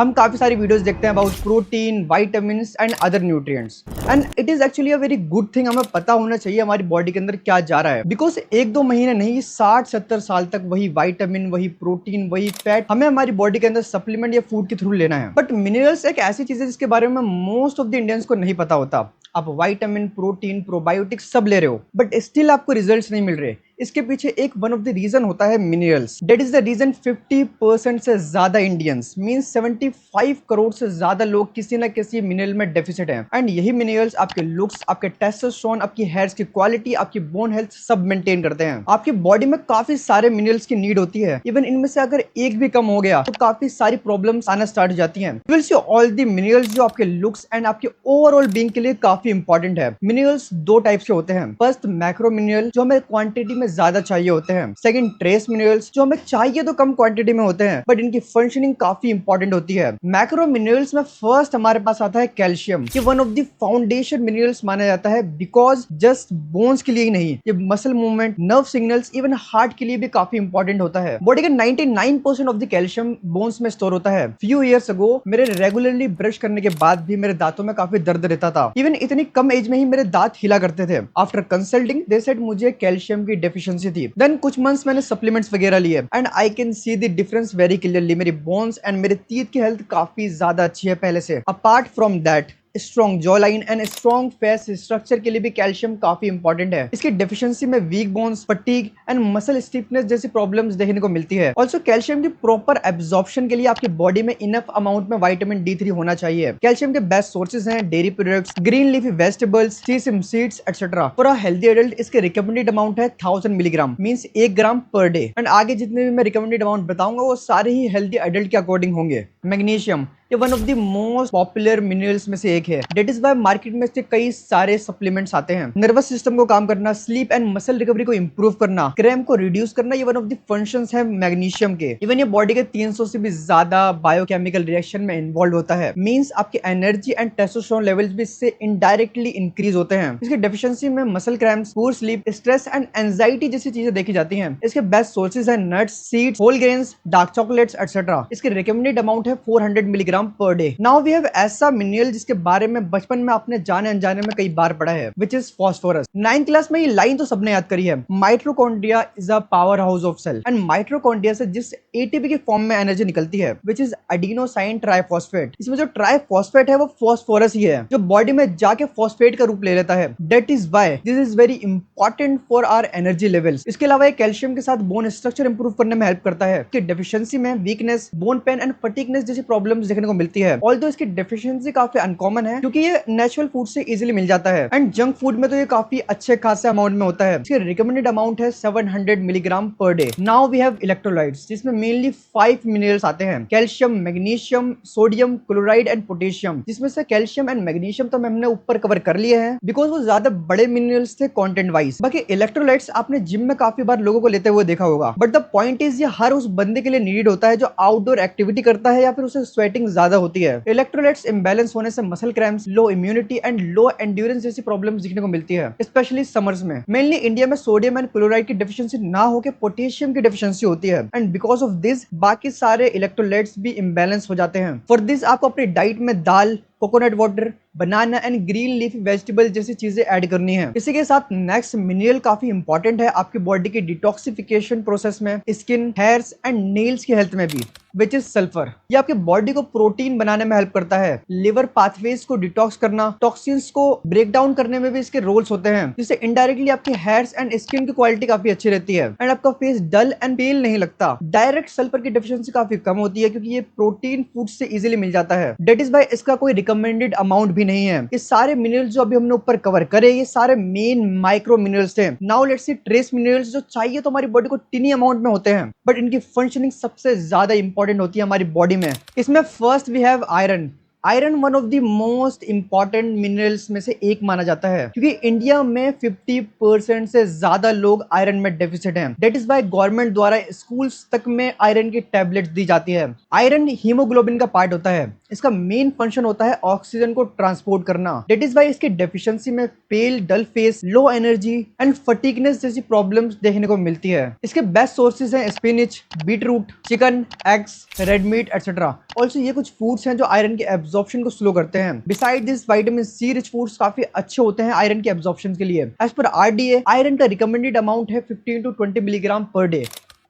हम काफी सारी वीडियोस देखते हैं about protein, vitamins and other nutrients, and it is actually a very good thing. हमें पता होना चाहिए हमारी बॉडी के अंदर क्या जा रहा है, बिकॉज एक दो महीने नहीं 60-70 साल तक वही विटामिन, वही प्रोटीन, वही फैट हमें हमारी बॉडी के अंदर सप्लीमेंट या फूड के थ्रू लेना है। बट मिनरल्स एक ऐसी चीज है जिसके बारे में मोस्ट ऑफ द इंडियंस को नहीं पता होता। आप विटामिन, प्रोटीन, प्रोबायोटिक्स सब ले रहे हो बट स्टिल आपको रिजल्ट्स नहीं मिल रहे। इसके पीछे एक वन ऑफ द रीजन होता है minerals. That is the reason 50% से ज्यादा इंडियंस मींस 75 करोड़ से ज्यादा लोग किसी ना किसी मिनरल में डेफिसिट हैं। एंड यही मिनरल्स आपके लुक्स, आपके टेस्टोस्टेरोन, आपकी हेयर्स की क्वालिटी, आपकी बोन हेल्थ सब मेंटेन करते हैं। आपकी बॉडी में काफी सारे मिनरल्स की नीड होती है। इवन इनमें से अगर एक भी कम हो गया तो काफी सारी प्रॉब्लम्स आना स्टार्ट हो जाती हैं। You will see all the minerals जो आपके लुक्स एंड आपके ओवरऑल बीइंग के लिए काफी इंपॉर्टेंट है। मिनरल्स दो टाइप्स के होते हैं। फर्स्ट मैक्रो मिनरल जो हमें क्वांटिटी में ज्यादा चाहिए होते हैं। सेकंड ट्रेस मिनरल्स जो हमें चाहिए तो कम क्वांटिटी में होते हैं बट इनकी फंक्शनिंग काफी इंपॉर्टेंट होती है। मैक्रो मिनरल्स में फर्स्ट हमारे पास आता है कैल्शियम। ये one of the foundation minerals माना जाता है बिकॉज जस्ट बोन्स के लिए ही नहीं, ये muscle movement, nerve signals, even heart के लिए भी काफी इंपॉर्टेंट होता है। बॉडी का 99% ऑफ द कैल्शियम बोन्स में स्टोर होता है। फ्यू ईयर्स अगो मेरे रेगुलरली ब्रश करने के बाद भी मेरे दांतों में काफी दर्द रहता था। इवन इतनी कम एज में ही मेरे दांत हिला करते थे। आफ्टर कंसल्टिंग दे सेड मुझे कैल्शियम की डेफिशिएंसी थी। देन कुछ मंथ्स मैंने सप्लीमेंट्स वगैरह लिए and I can see the difference very clearly. मेरी बोन्स एंड मेरे टीथ की हेल्थ काफी ज्यादा अच्छी है पहले से। Apart from that strong jaw line and strong face structure के लिए भी कैल्शियम काफी इंपॉर्टेंट है। इसकी डेफिशिएंसी में weak bones, fatigue and muscle stiffness जैसी प्रॉब्लम्स देखने को मिलती है। ऑल्सो कैल्शियम की प्रॉपर एब्जॉर्प्शन के लिए आपकी बॉडी में इनफ अमाउंट में विटामिन D3 होना चाहिए। कैल्शियम के बेस्ट सोर्सेज हैं dairy products, green leafy vegetables, sesame seeds etcetera. For a healthy adult इसके रिकमेंडेड अमाउंट है 1000 मिलीग्राम मींस 1 ग्राम पर डे। एंड आगे जितने भी मैं रिकमेंडेड अमाउंट बताऊंगा वो सारे ही हेल्दी एडल्ट के अकॉर्डिंग होंगे। मैग्नीशियम ये one of the most popular minerals में से एक है। डेट इज वाई मार्केट में से कई सारे सप्लीमेंट्स आते हैं। नर्वस सिस्टम को काम करना, स्लीप एंड मसल रिकवरी को इंप्रूव करना, क्रैम्प को रिड्यूस करना, ये वन ऑफ द फंक्शंस है मैग्नीशियम के। इवन ये बॉडी के 300 से भी ज्यादा बायोकेमिकल रिएक्शन में इन्वॉल्व होता है। मींस आपकी एनर्जी एंड टेस्टोस्टेरोन लेवल्स भी इससे इनडायरेक्टली इंक्रीज होते हैं। इसकी डेफिशिएंसी में muscle cramps, poor sleep, stress and anxiety जैसी चीजें देखी जाती हैं। इसके बेस्ट सोर्सेज है nuts, seeds, whole grains, dark chocolates etcetera. इसके रिकमेंडेड अमाउंट है 400 milligram per day. Now we have ऐसा मिनरल जिसके बारे में बचपन में आपने जाने अनजाने में कई बार पढ़ा है, which is phosphorus. 9th class में ये लाइन तो सबने याद करी है, mitochondria is a power house of cell. And mitochondria से जिस एटीपी की फॉर्म में एनर्जी निकलती है विच इज एडिनोसाइन ट्राइफॉस्फेट। इसमें जो ट्राइफॉस्फेट है वो फास्फोरस ही है जो बॉडी में जाके फॉस्फेट का रूप ले लेता है। That is why this is very important for our energy levels. इसके अलावा ये कैल्शियम के साथ बोन स्ट्रक्चर इंप्रूव करने में हेल्प करता है। इसकी डेफिशिएंसी में weakness, bone pen and fatigueness जैसी प्रॉब्लम्स देखने को मिलती है। ऑल्दो इसकी डेफिशिएंसी काफी अनकॉमन है क्योंकि ये नेचुरल फूड से इजीली मिल जाता है एंड जंक फूड में तो ये काफी अच्छे खासे अमाउंट में होता है। इसके रिकमेंडेड अमाउंट है 700 milligram per day. Now we have electrolytes जिसमें मेनली 5 मिनरल्स आते हैं, calcium, magnesium, sodium, chloride and potassium. जिसमें से कैल्शियम एंड मैग्नीशियम तो हमने ऊपर कवर कर लिए हैं बिकॉज वो ज्यादा बड़े मिनरल्स थे कंटेंट वाइज। बाकी इलेक्ट्रोलाइट्स आपने जिम में काफी बार लोगों को लेते हुए देखा होगा, बट द पॉइंट इज ये हर उस बंदे के लिए नीड होता है जो आउटडोर एक्टिविटी करता है या फिर उसे स्वेटिंग ज्यादा होती है। इलेक्ट्रोलाइट्स इम्बैलेंस होने से muscle cramps, low immunity and low endurance जैसी प्रॉब्लम्स दिखने को मिलती है, स्पेशली समर्स में। मेनली इंडिया में सोडियम एंड क्लोराइड की डेफिशिएंसी ना होकर पोटेशियम की डेफिशिएंसी होती है एंड बिकॉज ऑफ दिस बाकी सारे इलेक्ट्रोलाइट्स भी इम्बैलेंस हो जाते हैं। फॉर दिस आपको अपनी डाइट में दाल, coconut water, banana and green leaf vegetable जैसी चीजें ऐड करनी है। इसी के साथ नेक्स्ट मिनरल काफी इंपॉर्टेंट है आपकी बॉडी की डिटॉक्सिफिकेशन प्रोसेस में, स्किन, हेयर्स एंड नेल्स की हेल्थ में भी, विच इज सल्फर। ये आपके बॉडी को प्रोटीन बनाने में हेल्प करता है, लिवर पाथवेज को डिटॉक्स करना, टॉक्सिन्स को ब्रेक डाउन करने में भी इसके रोल्स होते हैं, जिससे इनडायरेक्टली आपके हेयर्स एंड स्किन की क्वालिटी काफी अच्छी रहती है एंड आपका फेस डल एंड पेल नहीं लगता। डायरेक्ट सल्फर की डेफिशिएंसी काफी कम होती है क्योंकि ये प्रोटीन फूड से इजीली मिल जाता है। डेट इज बाय इसका कोई रिकमेंडेड अमाउंट भी नहीं है। ये सारे मिनरल्स जो अभी हमने ऊपर कवर करे ये सारे मेन माइक्रो मिनरल्स थे। Now let's see trace minerals जो चाहिए तो हमारी बॉडी को टिनी अमाउंट में होते हैं बट इनकी फंक्शनिंग सबसे ज्यादा इंपॉर्टेंट होती है हमारी बॉडी में। इसमें first we have iron iron one of the most important minerals में से एक माना जाता है, क्योंकि इंडिया में 50% से ज्यादा लोग आयरन में डेफिसिट हैं। दैट इज वाई गवर्नमेंट द्वारा स्कूल्स तक में आयरन की टैबलेट्स दी जाती है। आयरन हीमोग्लोबिन का पार्ट होता है। इसका मेन फंक्शन होता है ऑक्सीजन को ट्रांसपोर्ट करना। दैट इज वाई इसकी डेफिशिएंसी में pale, dull face, low energy and fatigueness जैसी प्रॉब्लम्स देखने को मिलती है। इसके बेस्ट सोर्सेज हैं spinach, beetroot, chicken, eggs, red meat etcetera. Also ये कुछ फूड्स हैं जो आयरन के एब्जॉर्प्शन को स्लो करते हैं। Beside this vitamin C rich foods काफी अच्छे होते हैं आयरन के एब्जॉर्प्शन के लिए। एज पर RDA आयरन का रिकमेंडेड अमाउंट है 15 to 20 milligram per day.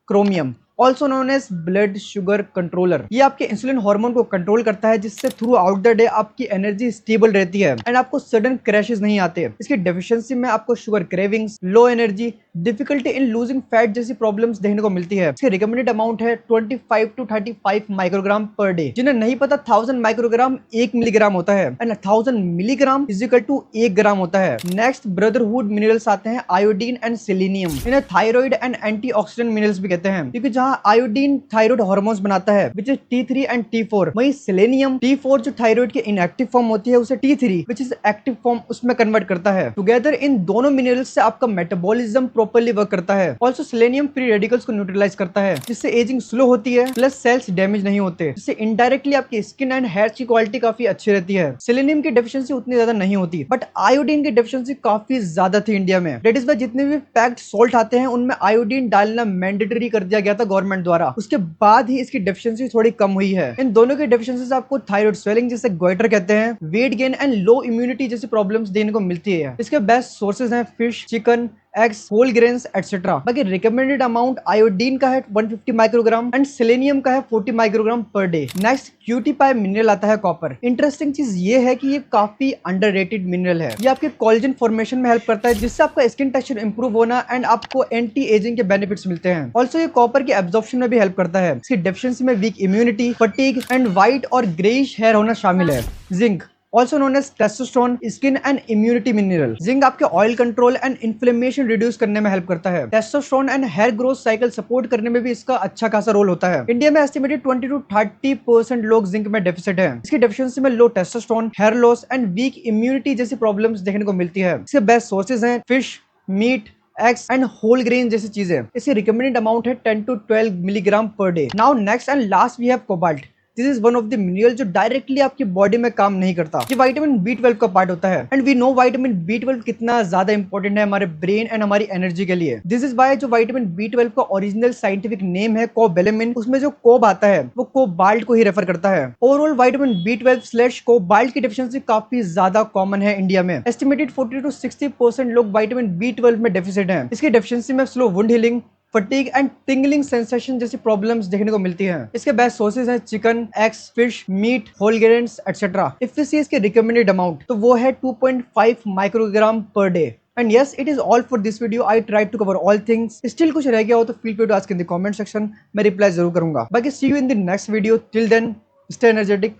Chromium also known as blood sugar controller, ये आपके इंसुलिन हार्मोन को कंट्रोल करता है, जिससे थ्रू आउट द डे आपकी एनर्जी स्टेबल रहती है एंड आपको सडन क्रैशेस नहीं आते। इसकी डेफिशिएंसी में आपको sugar cravings, low energy, difficulty in losing fat जैसी प्रॉब्लम्स देखने को मिलती है। इसके रिकमेंडेड अमाउंट है 25 to 35 माइक्रोग्राम पर डे। जिन्हें नहीं पता 1000 माइक्रोग्राम 1 मिलीग्राम होता है and 1000 milligram is equal to 1 gram होता है। नेक्स्ट ब्रदरहुड मिनरल्स आते हैं आयोडीन एंड सेलेनियम। इन्हें थायराइड एंड एंटीऑक्सीडेंट मिनरल्स भी कहते हैं, क्योंकि जहां आयोडीन थायराइड हार्मोन्स बनाता है which is T3 and T4, वही सेलेनियम T4 जो थायराइड की इनएक्टिव फॉर्म होती है उसे T3 which is active form उसमें कन्वर्ट करता है। टुगेदर इन दोनों मिनरल्स से आपका मेटाबॉलिज्म प्रॉपर्ली वर्क करता है। ऑल्सो सेलेनियम फ्री रेडिकल्स को न्यूट्रलाइज करता है, जिससे एजिंग स्लो होती है, प्लस सेल्स डैमेज नहीं होते, जिससे इनडायरेक्टली आपकी स्किन एंड हेयर की क्वालिटी काफी अच्छी रहती है। सेलेनियम की डेफिशिएंसी उतनी ज्यादा नहीं होती, बट आयोडीन की डेफिशिएंसी काफी ज्यादा थी इंडिया में। दैट इज वाई जितने भी पैक्ड सॉल्ट आते हैं उनमें आयोडीन डालना मैंडेटरी कर दिया गया था गवर्नमेंट द्वारा। उसके बाद ही इसकी डेफिशिएंसी थोड़ी कम हुई है। इन दोनों की डेफिशिएंसी से आपको थायराइड स्वेलिंग जिसे गोइटर कहते हैं, weight gain and low immunity जैसी प्रॉब्लम्स देखने को मिलती है। इसके बेस्ट सोर्सेज हैं fish, chicken, eggs, whole grains etcetera. बाकी रिकमेंडेड अमाउंट आयोडीन का है 150 माइक्रोग्राम एंड सेलेनियम का है 40 microgram per day. Next क्यूटीपाई mineral आता है कॉपर। इंटरेस्टिंग चीज ये है कि ये काफी अंडररेटेड मिनरल है। ये आपके कोलेजन फॉर्मेशन में हेल्प करता है, जिससे आपका स्किन टेक्सचर इंप्रूव होना एंड आपको एंटी एजिंग के बेनिफिट्स मिलते हैं। ऑल्सो ये कॉपर के एब्जॉर्प्शन में भी हेल्प करता है। इसकी डेफिशिएंसी में weak immunity, fatigue and white और ग्रेइश हेयर होना शामिल है। Zinc also known as testosterone, skin and immunity mineral। Zinc आपके oil control and inflammation reduce करने में हेल्प करता है। Testosterone and hair growth cycle support करने में भी इसका अच्छा खासा रोल होता है। इंडिया में एस्टिमेटेड 20 to 30% लोग जिंक में डेफिसिट है। इसकी डेफिशिएंसी में low testosterone, hair loss and weak immunity जैसी प्रॉब्लम्स देखने को मिलती है। इसके बेस्ट सोर्सेज हैं fish, meat, eggs and whole grain जैसी चीजें। इसकी रिकमेंडेड अमाउंट है 10 to 12 milligram per day. Now next and last we have cobalt. This is one of the mineral जो डायरेक्टली आपकी बॉडी में काम नहीं करता। ये विटामिन B12 का पार्ट होता है and we know vitamin B12 कितना ज्यादा इंपॉर्टेंट है हमारे ब्रेन एंड हमारी एनर्जी के लिए। दिस इज वाई जो विटामिन B12 का ओरिजिनल साइंटिफिक नेम है कोबैलेमिन, उसमें जो कोब आता है वो कोबाल्ट को ही रेफर करता है। ओवरऑल विटामिन B12 / कोबाल्ट की डेफिशिएंसी काफी ज्यादा कॉमन है इंडिया में। एस्टिमेटेड 40 to 60% लोग विटामिन B12 में डेफिसिट है। इसकी डेफिशिएंसी में slow wound healing, fatigue and tingling sensation जैसी प्रॉब्लम्स देखने को मिलती हैं। इसके बेस्ट सोर्सेज हैं chicken, eggs, fish, meat, whole grains etcetera. If we see इसके रिकमेंडेड अमाउंट तो वो है 2.5 microgram per day. And yes, it is all for this video. I try to cover all things. Still कुछ रह गया हो तो feel free to ask in the comment section, मैं रिप्लाई जरूर करूंगा। बाकी see you in the next video. Till then stay energetic.